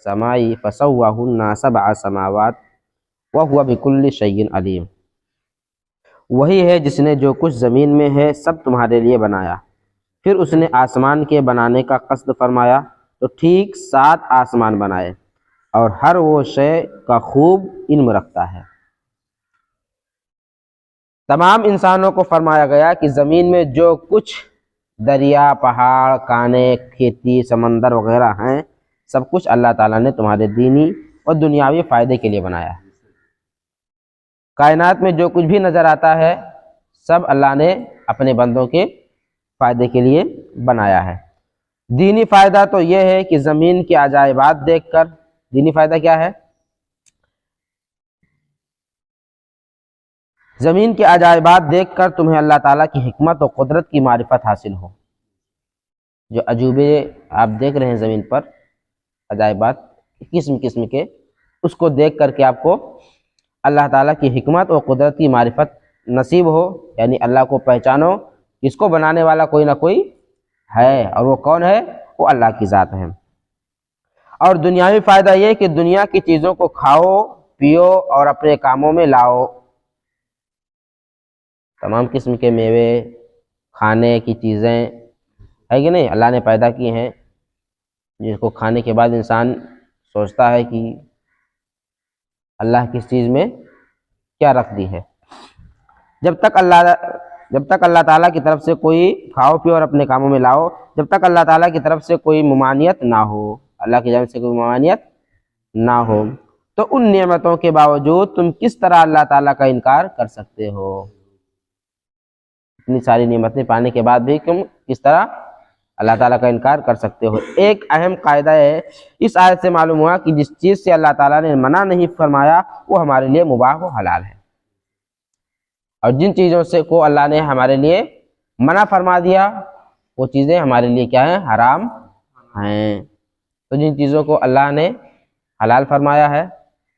समाई फसव्वाहुन्ना सबअ समावात व हुवा बिकुल्लि शैइन अलीम। वही है जिसने जो कुछ ज़मीन में है सब तुम्हारे लिए बनाया, फिर उसने आसमान के बनाने का कस्द फरमाया तो ठीक 7 आसमान बनाए और हर वो शय का खूब इल्म रखता है। तमाम इंसानों को फरमाया गया कि ज़मीन में जो कुछ दरिया, पहाड़, काने, खेती, समंदर वगैरह हैं, सब कुछ अल्लाह ताला ने तुम्हारे दीनी और दुनियावी फ़ायदे के लिए बनाया है। कायनात में जो कुछ भी नज़र आता है सब अल्लाह ने अपने बंदों के फ़ायदे के लिए बनाया है। दीनी फ़ायदा तो यह है कि ज़मीन के अजायबात देखकर, दीनी फ़ायदा क्या है? ज़मीन के अजायबात देखकर तुम्हें अल्लाह ताला की हिकमत और कुदरत की मारिफत हासिल हो। जो अजूबे आप देख रहे हैं ज़मीन पर, अजायबात किस्म किस्म के, उसको देख करके आपको अल्लाह ताला की हिकमत और कुदरत की मारिफत नसीब हो, यानी अल्लाह को पहचानो, इसको बनाने वाला कोई ना कोई है, और वो कौन है? वो अल्लाह की ज़ात है। और दुनियावी फ़ायदा ये कि दुनिया की चीज़ों को खाओ, पियो और अपने कामों में लाओ। तमाम किस्म के मेवे, खाने की चीज़ें है कि नहीं, अल्लाह ने पैदा की हैं, जिसको खाने के बाद इंसान सोचता है कि अल्लाह किस चीज़ में क्या रख दी है। जब तक अल्लाह ताला की तरफ से कोई खाओ पियो और अपने कामों में लाओ, जब तक अल्लाह ताला की तरफ से कोई ममानियत ना हो, अल्लाह की जानिब से कोई ममानियत ना हो, तो उन नेमतों के बावजूद तुम किस तरह अल्लाह ताला का इनकार कर सकते हो? इतनी सारी नेमतें पाने के बाद भी तुम किस तरह अल्लाह ताला का इनकार कर सकते हो? एक अहम कायदा है, इस आयत से मालूम हुआ कि जिस चीज़ से अल्लाह ताला ने मना नहीं फरमाया वो हमारे लिए मुबाह व हलाल है, और जिन चीज़ों से को अल्लाह ने हमारे लिए मना फरमा दिया वो चीज़ें हमारे लिए क्या हैं? हराम हैं। तो जिन चीज़ों को अल्लाह ने हलाल फरमाया है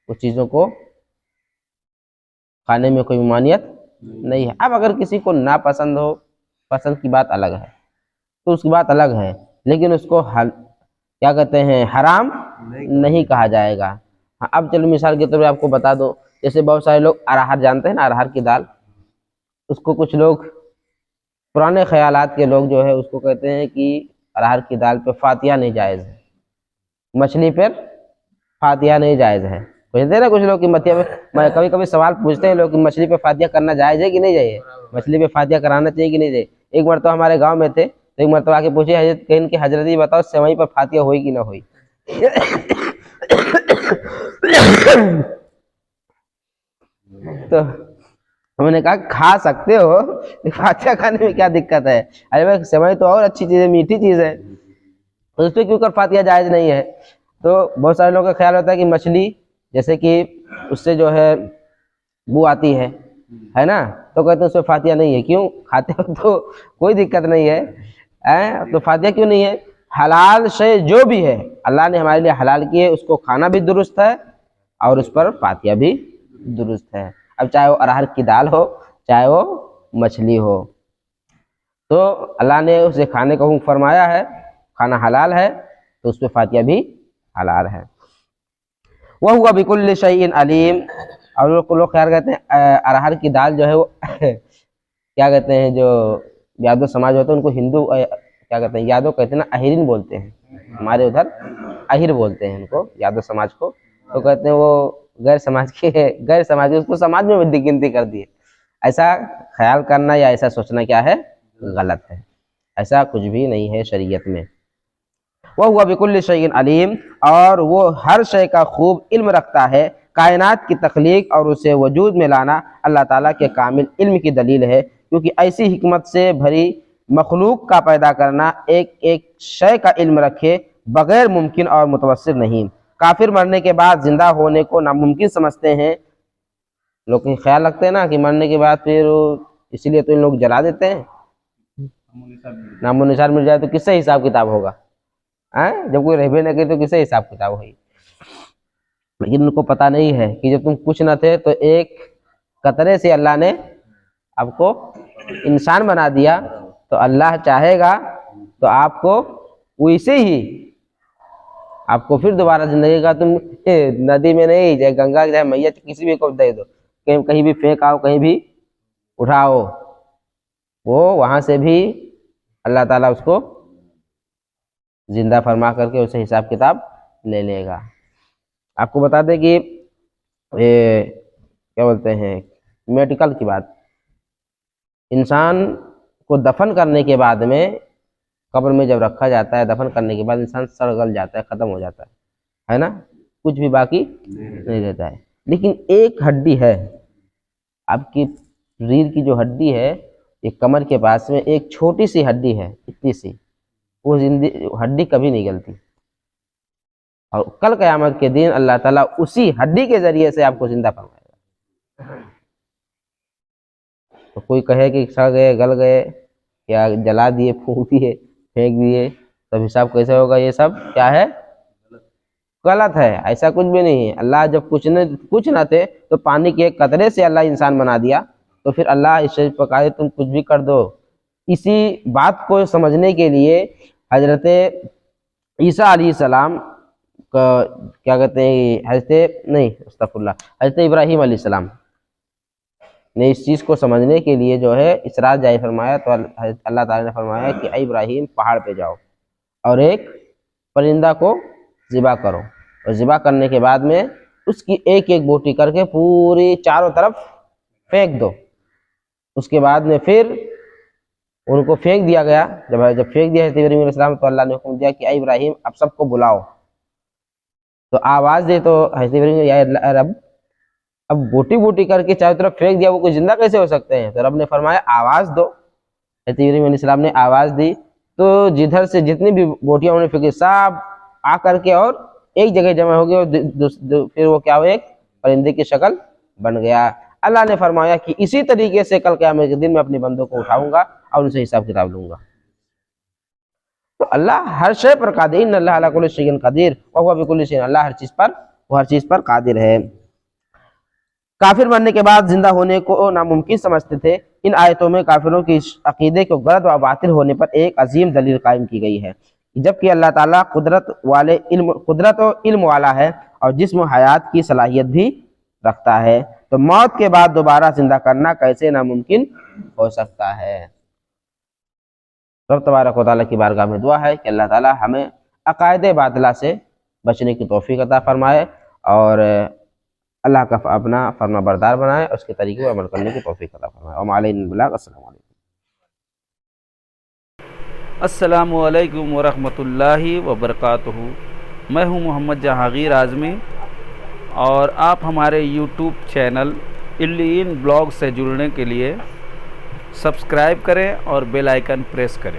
उस चीज़ों को खाने में कोई ममानियत नहीं है। अब अगर किसी को ना पसंद हो, पसंद की बात अलग है, तो उसकी बात अलग है, लेकिन उसको क्या कहते हैं, हराम नहीं कहा जाएगा। हाँ, अब चलो मिसाल के तौर पे आपको बता दो, जैसे बहुत सारे लोग अरहर जानते हैं ना, अरहर की दाल, उसको कुछ लोग पुराने ख्यालात के लोग जो है उसको कहते हैं कि अरहर की दाल पे फातिया नहीं जायज़ है, मछली पर फातिया नहीं जायज़ है। कहते हैं ना कुछ लोग कि मैं कभी कभी सवाल पूछते हैं लोग कि मछली पे फातिया करना जायज़ है कि नहीं जायज़ है, मछली पे फातिया कराना चाहिए कि नहीं चाहिए। एक बार तो हमारे गांव में थे, तो एक मरतबा आके पूछे हजरत, कहीं कि हजरत ये बताओ सेवई पर फातिया हुई कि ना हुई? तो उन्होंने कहा खा सकते हो, फातिया खाने में क्या दिक्कत है? अरे भाई सेवई तो और अच्छी चीज़ है, मीठी चीज़ है, तो उस पर क्यों कर फातिया जायज़ नहीं है? तो बहुत सारे लोगों का ख्याल होता है कि मछली जैसे कि उससे जो है बू आती है ना, तो कहते हैं उसमें फातिया नहीं है। क्यों? खाते हो तो कोई दिक्कत नहीं है, तो फातिया क्यों नहीं है? हलाल शय जो भी है अल्लाह ने हमारे लिए हलाल की है, उसको खाना भी दुरुस्त है और उस पर फातिया भी दुरुस्त है। अब चाहे वो अरहर की दाल हो, चाहे वो मछली हो, तो अल्लाह ने उसे खाने का हुक्म फरमाया है, खाना हलाल है तो उस पर फातिया भी हलाल है। वह हुआ बिकुल्लि शैइन अलीम। और लोग ख्याल कहते हैं अरहर की दाल जो है वो क्या कहते हैं, जो यादव समाज होते हैं उनको हिंदू क्या कहते हैं, यादव कहते हैं ना, अहिरिन बोलते हैं, हमारे उधर अहिर बोलते हैं उनको, यादव समाज को। तो कहते हैं वो गैर समाज के उसको समाज में गिनती कर दी है। ऐसा ख्याल करना या ऐसा सोचना क्या है? गलत है। ऐसा कुछ भी नहीं है शरीयत में। वह हुआ बिकुल्लि शैइन अलीम, और वो हर शय का खूब इल्म रखता है। कायनात की तख्लीक और उसे वजूद में लाना अल्लाह ताला के कामिल इल्म की दलील है, क्योंकि ऐसी हिकमत से भरी मखलूक का पैदा करना एक एक शय का इल्म रखे बगैर मुमकिन और मुतवस्सिर नहीं। काफिर मरने के बाद जिंदा होने को नामुमकिन समझते हैं। लोग ख्याल रखते हैं ना कि मरने के बाद फिर इसीलिए तो इन लोग जला देते हैं, नामो निशान मिल जाए तो किससे हिसाब किताब होगा? जब कोई रहबे न करे तो किससे हिसाब किताब होगी? लेकिन उनको पता नहीं है कि जब तुम कुछ न थे तो एक कतरे से अल्लाह ने आपको इंसान बना दिया, तो अल्लाह चाहेगा तो आपको वैसे ही आपको फिर दोबारा जिंदगी का, तुम नदी में नहीं, चाहे गंगा चाहे मैया किसी भी को दे दो, कहीं भी फेंक आओ, कहीं भी उठाओ, वो वहां से भी अल्लाह ताला उसको जिंदा फरमा करके उसे हिसाब किताब ले लेगा। आपको बता दें कि ये क्या बोलते हैं, मेडिकल की बात, इंसान को दफन करने के बाद में, कब्र में जब रखा जाता है, दफन करने के बाद इंसान सड़ गल जाता है, खत्म हो जाता है ना, कुछ भी बाकी नहीं रहता है। लेकिन एक हड्डी है, आपकी रीढ़ की जो हड्डी है, एक कमर के पास में एक छोटी सी हड्डी है, इतनी सी, वो हड्डी कभी नहीं गलती। और कल क़यामत के दिन अल्लाह ताला उसी हड्डी के जरिए से आपको जिंदा फरमाएगा। तो कोई कहे कि सड़ गए, गल गए, या जला दिए, फूंक दिए, फेंक दिए, तब हिसाब कैसे होगा? ये सब क्या है? गलत है, ऐसा कुछ भी नहीं है। अल्लाह जब कुछ न थे तो पानी के एक कतरे से अल्लाह इंसान बना दिया, तो फिर अल्लाह इस चीज पर कहा तुम कुछ भी कर दो। इसी बात को समझने के लिए हजरत ईसा अलैहिस्सलाम का क्या कहते हैं, हजरत इब्राहीम अलैहिस्सलाम ने इस चीज़ को समझने के लिए जो है इसरार जारी फरमाया, तो अल्लाह ताला ने फरमाया कि ऐ इब्राहीम पहाड़ पे जाओ और एक परिंदा को ज़िबा करो, और ज़िबा करने के बाद में उसकी एक एक बोटी करके पूरी चारों तरफ फेंक दो। उसके बाद में फिर उनको फेंक दिया गया। जब फेंक दिया हज़रत इब्राहीम अलैहिस्सलाम, तो अल्लाह ने हुक्म दिया कि ऐ इब्राहीम अब सबको बुलाओ। तो आवाज़ दे, तो हज़रत इब्राहीम या रब, अब बोटी बोटी करके चारों तरफ फेंक दिया, वो कोई जिंदा कैसे हो सकते हैं? तो रब ने फरमाया आवाज़ दो। हज़रत इब्राहीम अलैहिस्सलाम ने आवाज़ दी, तो जिधर से जितनी भी बोटियां उन्होंने फेंकी सब आ करके और एक जगह जमा हो गई, और फिर वो क्या हुआ, एक परिंदे की शक्ल बन गया। अल्लाह ने फरमाया कि इसी तरीके से कल क़यामत के दिन मैं अपने बंदों को उठाऊंगा और उनसे हिसाब किताब लूंगा। तो अल्लाह हर शय पर कादिर, इन्ना अल्लाह अला कुल्लि शैइन कदीर व हुवा बिकुल्लि शैइन, अल्लाह हर चीज पर कादिर है। काफिर बनने के बाद जिंदा होने को नामुमकिन समझते थे। इन आयतों में काफिरों की अकीदे को गलत व बातिल होने पर एक अजीम दलील कायम की गई है, जबकि अल्लाह ताला कुदरत और इल्म वाला है और जिस्म हयात की सलाहियत भी रखता है, तो मौत के बाद दोबारा जिंदा करना कैसे नामुमकिन हो सकता है? रब तबारक व तआला की बारगाह में दुआ है कि अल्लाह ताला हमें अकायदे बातिला से बचने की तौफीक अता फरमाए और अल्लाह का अपना फरमा बरदार बनाए, उसके तरीके पर अमल करने की तौफीक अता फरमाए। अस्सलामु अलैकुम वरहमतुल्लाहि वबरकातुहू। मैं हूं मोहम्मद जहांगीर आज़मी और आप हमारे यूट्यूब चैनल इल्लियीन ब्लॉग से जुड़ने के लिए सब्सक्राइब करें और बेल आइकन प्रेस करें।